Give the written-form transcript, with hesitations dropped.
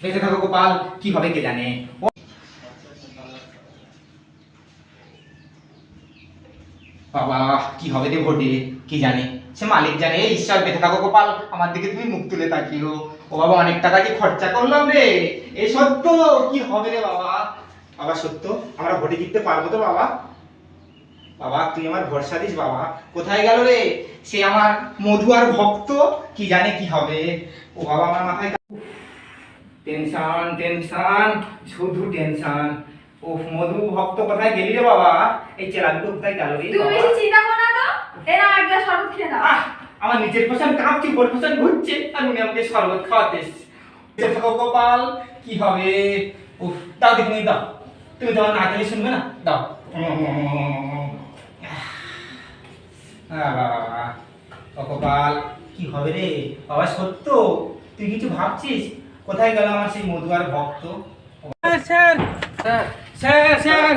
বেঁচে থাকো গোপাল, কি হবে কে জানে। বাবা কি হবে রে ভোটে, কি জানে, সে মালিক জানে। এই ঈশ্বর, বেঁচে থাকো গোপাল, আমার দিকে তুমি মুখ তুলে তাকিও। ও বাবা, অনেক টাকা কি খরচা করলাম রে। এই সত্য, কি হবে রে বাবা। বাবা সত্য, আমরা ভোটে জিততে পারবো তো বাবা? বাবা তুই আমার ভরসা দিস বাবা। কোথায় গেল রে সে আমার মধু আর ভক্ত, কি জানে কি হবে। ও বাবা, আমার মাথায় টেনশন টেনশন, শুধু টেনশন। ও মধু ভক্ত কোথায় গেলি রে বাবা? এই চেলা দুটো কোথায় গেল রে তুমি বাবা? বেশি চিন্তা করো না তো, এরা এক গ্লাস শরবত খেয়ে নাও। আমার নিচের পোষণ কাঁপছে, উপর পোষণ ঘুরছে, আর উনি আমাকে শরবত খাওয়াতে এসছে। দেখো গোপাল, কি হবে। উফ, দাও দেখি, দাও। তুমি তো আমার না খেলে শুনবে না, দাও। বাবা, ও গোপাল, কি হবে রে বাবা? সত্য, তুই কিছু ভাবছিস? কোথায় গেল আমার সেই মধু আর ভক্ত? Sir sir sir sir